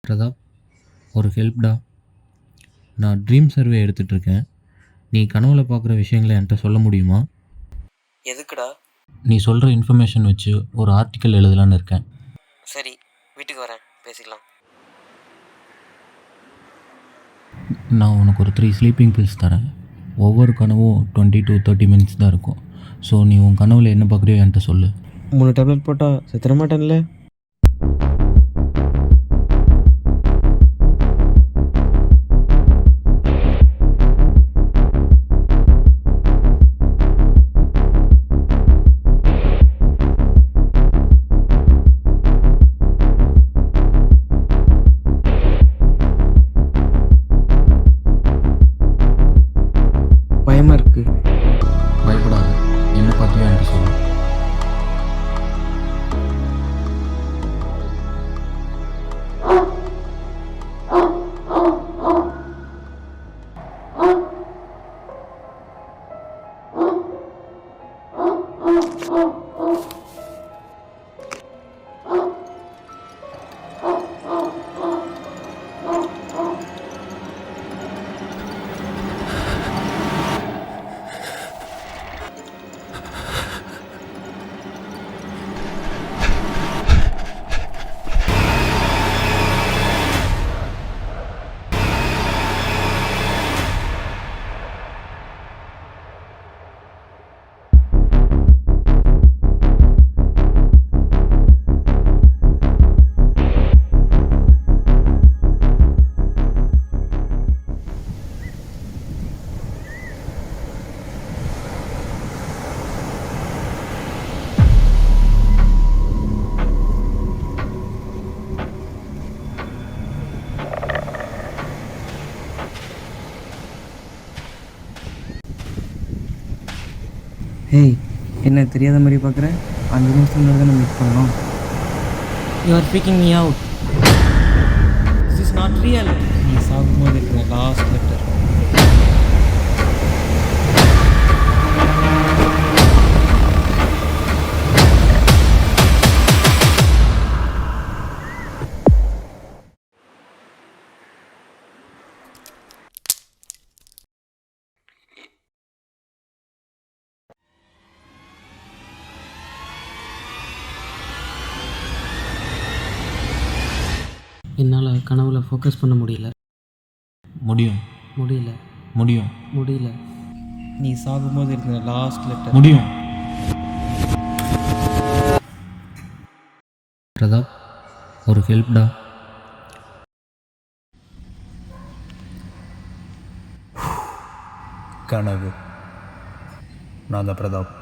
பிரதாப், ஒரு ஹெல்ப்டா. நான் dream survey எடுத்துகிட்ருக்கேன். நீ கனவுல பார்க்குற விஷயங்களை என்கிட்ட சொல்ல முடியுமா? எதுக்குடா? நீ சொல்கிற இன்ஃபர்மேஷன் வச்சு ஒரு ஆர்டிக்கல் எழுதலான்னு இருக்கேன். சரி, வீட்டுக்கு வரேன், பேசிக்கலாம். நான் உனக்கு ஒரு 3 ஸ்லீப்பிங் பில்ஸ் தரேன். ஒவ்வொரு கனவும் 20 to 30 மினிட்ஸ் தான் இருக்கும். ஸோ நீ உன் கனவில் என்ன பார்க்குறியோ என்கிட்ட சொல்லு. 3 டேப்லெட் போட்டால் செத்துற மாட்டேன்ல? பயமாக இருக்குது. பயப்படாத, என்ன பார்த்தியோ என்கிட்ட சொல்லு. ஹேய், என்ன தெரியாத மாதிரி பார்க்குறேன்? 5 நிமிஷத்துக்கு முன்னாடி தான் மீட் பண்ணோம். You are speaking me out. This is not real. நீ சாகும்போது இருக்கிற லாஸ்ட் லெட்டர். என்னால் கனவுல ஃபோக்கஸ் பண்ண முடியல. முடியும், முடியல முடியும், முடியல நீ சாகும்போது இருக்கிற லாஸ்ட் லெட்டர். முடியும். பிரதாப், ஒரு ஹெல்ப்டா. கனவு. நான் தான் பிரதாப்.